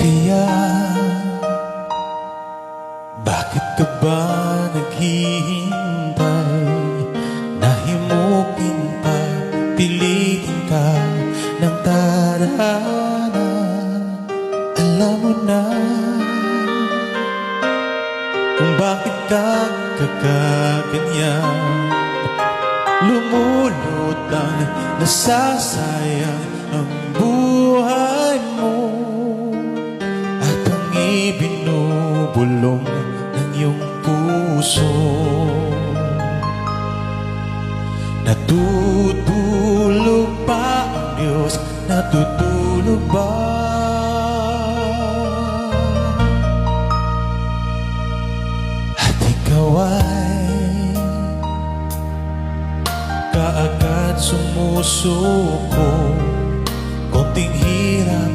tiyak. Bakit ka ba naghihintay? Nahimukin pa, pilitin ka ng tadhana. Alam mo na kung bakit ka kakaganyan. Lumulutang, nasasayang ang buhay.